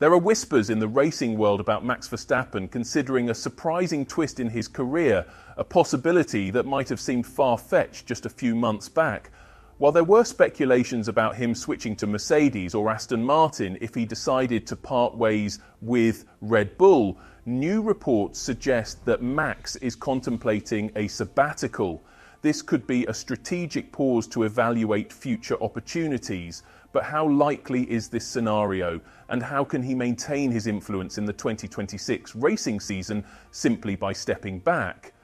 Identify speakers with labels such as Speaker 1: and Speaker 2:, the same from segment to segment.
Speaker 1: There are whispers in the racing world about Max Verstappen considering a surprising twist in his career, a possibility that might have seemed far-fetched just a few months back. While there were speculations about him switching to Mercedes or Aston Martin if he decided to part ways with Red Bull, new reports suggest that Max is contemplating a sabbatical. This could be a strategic pause to evaluate future opportunities. But how likely is this scenario, and how can he maintain his influence in the 2026 racing season simply by stepping back?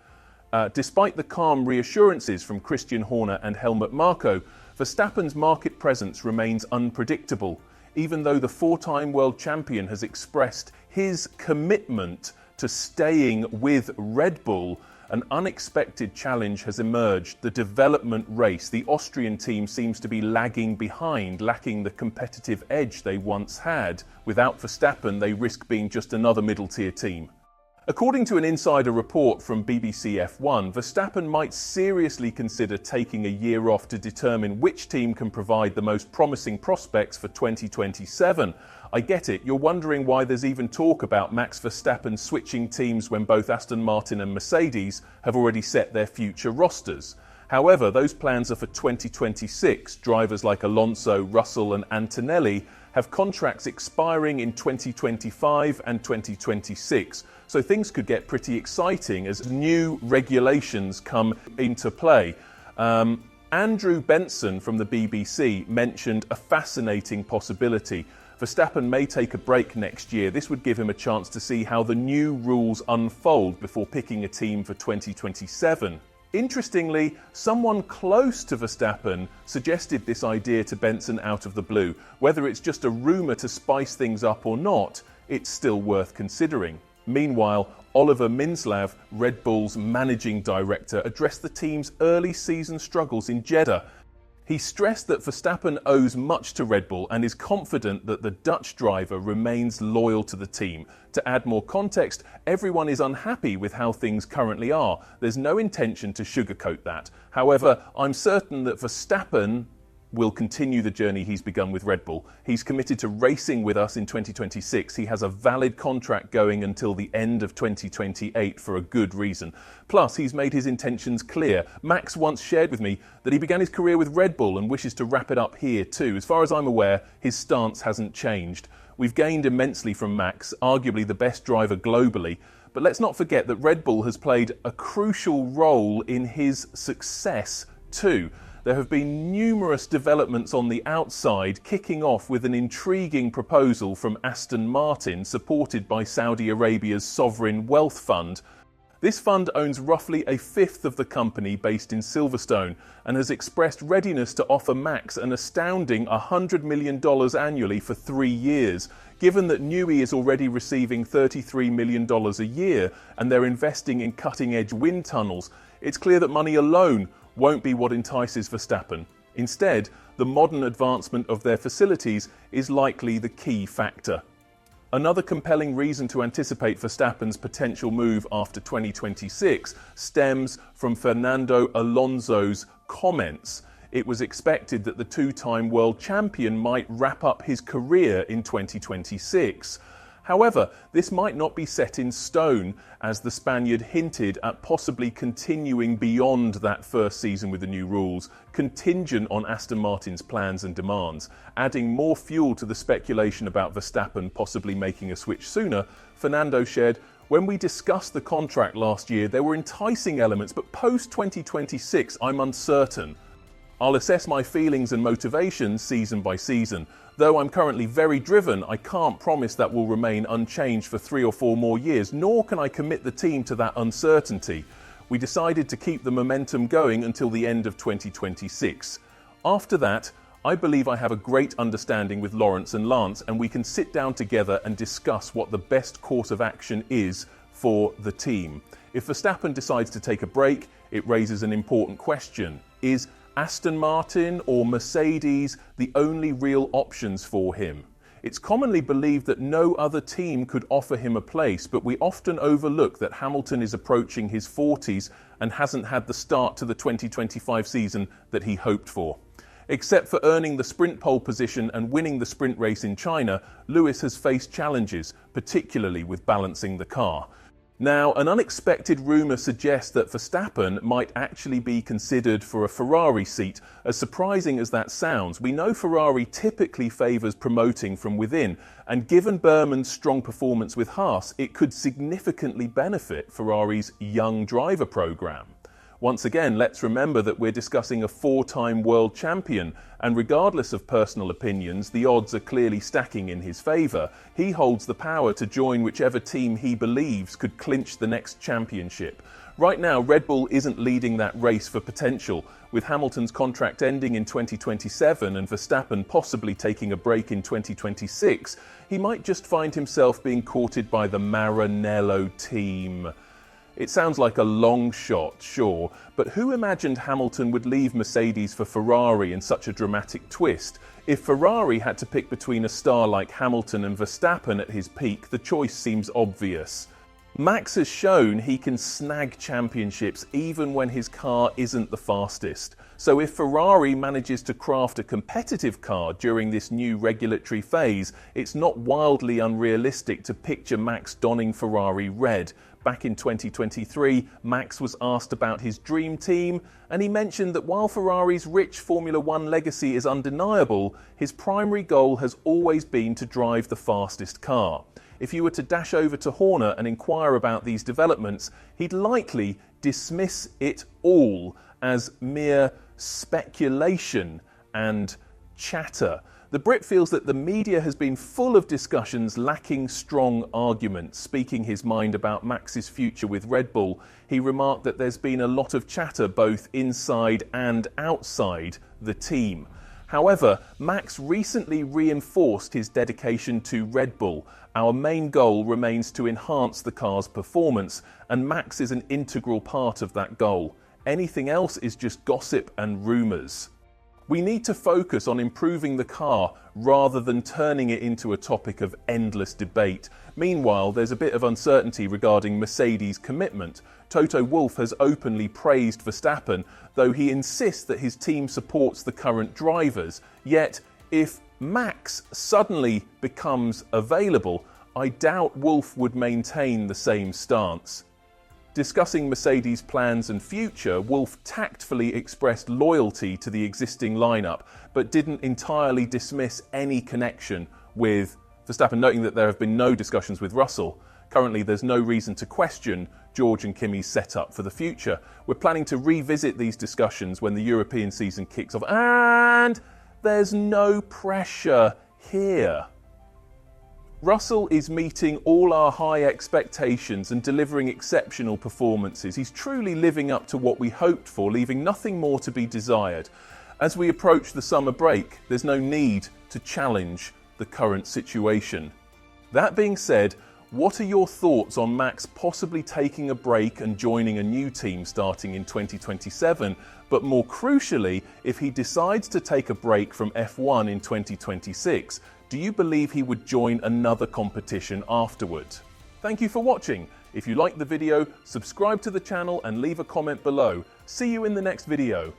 Speaker 1: Despite the calm reassurances from Christian Horner and Helmut Marko, Verstappen's market presence remains unpredictable, even though the four-time world champion has expressed his commitment to staying with Red Bull. An unexpected challenge has emerged. The development race, the Austrian team seems to be lagging behind, lacking the competitive edge they once had. Without Verstappen, they risk being just another middle-tier team. According to an insider report from BBC F1, Verstappen might seriously consider taking a year off to determine which team can provide the most promising prospects for 2027. I get it, you're wondering why there's even talk about Max Verstappen switching teams when both Aston Martin and Mercedes have already set their future rosters. However, those plans are for 2026. Drivers like Alonso, Russell and Antonelli have contracts expiring in 2025 and 2026. So things could get pretty exciting as new regulations come into play. Andrew Benson from the BBC mentioned a fascinating possibility. Verstappen may take a break next year. This would give him a chance to see how the new rules unfold before picking a team for 2027. Interestingly, someone close to Verstappen suggested this idea to Benson out of the blue. Whether it's just a rumour to spice things up or not, it's still worth considering. Meanwhile, Oliver Minzlav, Red Bull's managing director, addressed the team's early season struggles in Jeddah. He stressed that Verstappen owes much to Red Bull and is confident that the Dutch driver remains loyal to the team. To add more context, everyone is unhappy with how things currently are. There's no intention to sugarcoat that. However, I'm certain that Verstappen will continue the journey he's begun with Red Bull. He's committed to racing with us in 2026. He has a valid contract going until the end of 2028 for a good reason. Plus, he's made his intentions clear. Max once shared with me that he began his career with Red Bull and wishes to wrap it up here too. As far as I'm aware, his stance hasn't changed. We've gained immensely from Max, arguably the best driver globally. But let's not forget that Red Bull has played a crucial role in his success too. There have been numerous developments on the outside, kicking off with an intriguing proposal from Aston Martin, supported by Saudi Arabia's sovereign wealth fund. This fund owns roughly a fifth of the company based in Silverstone and has expressed readiness to offer Max an astounding $100 million annually for 3 years. Given that Newey is already receiving $33 million a year and they're investing in cutting-edge wind tunnels, it's clear that money alone won't be what entices Verstappen. Instead, the modern advancement of their facilities is likely the key factor. Another compelling reason to anticipate Verstappen's potential move after 2026 stems from Fernando Alonso's comments. It was expected that the two-time world champion might wrap up his career in 2026. However, this might not be set in stone, as the Spaniard hinted at possibly continuing beyond that first season with the new rules, contingent on Aston Martin's plans and demands. Adding more fuel to the speculation about Verstappen possibly making a switch sooner, Fernando shared, "When we discussed the contract last year, there were enticing elements, but post-2026, I'm uncertain. I'll assess my feelings and motivations season by season. Though I'm currently very driven, I can't promise that will remain unchanged for 3 or 4 more years, nor can I commit the team to that uncertainty. We decided to keep the momentum going until the end of 2026. After that, I believe I have a great understanding with Lawrence and Lance, and we can sit down together and discuss what the best course of action is for the team. If Verstappen decides to take a break, it raises an important question. Is Aston Martin or Mercedes the only real options for him? It's commonly believed that no other team could offer him a place, but we often overlook that Hamilton is approaching his 40s and hasn't had the start to the 2025 season that he hoped for. Except for earning the sprint pole position and winning the sprint race in China, Lewis has faced challenges, particularly with balancing the car. Now, an unexpected rumour suggests that Verstappen might actually be considered for a Ferrari seat. As surprising as that sounds, we know Ferrari typically favours promoting from within, and given Berman's strong performance with Haas, it could significantly benefit Ferrari's young driver programme. Once again, let's remember that we're discussing a four-time world champion, and regardless of personal opinions, the odds are clearly stacking in his favour. He holds the power to join whichever team he believes could clinch the next championship. Right now, Red Bull isn't leading that race for potential. With Hamilton's contract ending in 2027 and Verstappen possibly taking a break in 2026, he might just find himself being courted by the Maranello team. It sounds like a long shot, sure, but who imagined Hamilton would leave Mercedes for Ferrari in such a dramatic twist? If Ferrari had to pick between a star like Hamilton and Verstappen at his peak, the choice seems obvious. Max has shown he can snag championships even when his car isn't the fastest. So if Ferrari manages to craft a competitive car during this new regulatory phase, it's not wildly unrealistic to picture Max donning Ferrari red. Back in 2023, Max was asked about his dream team, and he mentioned that while Ferrari's rich Formula One legacy is undeniable, his primary goal has always been to drive the fastest car. If you were to dash over to Horner and inquire about these developments, he'd likely dismiss it all as mere speculation and chatter. The Brit feels that the media has been full of discussions lacking strong arguments. Speaking his mind about Max's future with Red Bull, he remarked that there's been a lot of chatter both inside and outside the team. However, Max recently reinforced his dedication to Red Bull. Our main goal remains to enhance the car's performance, and Max is an integral part of that goal. Anything else is just gossip and rumours. We need to focus on improving the car rather than turning it into a topic of endless debate. Meanwhile, there's a bit of uncertainty regarding Mercedes' commitment. Toto Wolff has openly praised Verstappen, though he insists that his team supports the current drivers. Yet, if Max suddenly becomes available, I doubt Wolff would maintain the same stance. Discussing Mercedes' plans and future, Wolff tactfully expressed loyalty to the existing lineup, but didn't entirely dismiss any connection with Verstappen, noting that there have been no discussions with Russell. Currently, there's no reason to question George and Kimi's setup for the future. We're planning to revisit these discussions when the European season kicks off, and there's no pressure here. Russell is meeting all our high expectations and delivering exceptional performances. He's truly living up to what we hoped for, leaving nothing more to be desired. As we approach the summer break, there's no need to challenge the current situation. That being said, what are your thoughts on Max possibly taking a break and joining a new team starting in 2027? But more crucially, if he decides to take a break from F1 in 2026, do you believe he would join another competition afterward? Thank you for watching. If you liked the video, subscribe to the channel and leave a comment below. See you in the next video.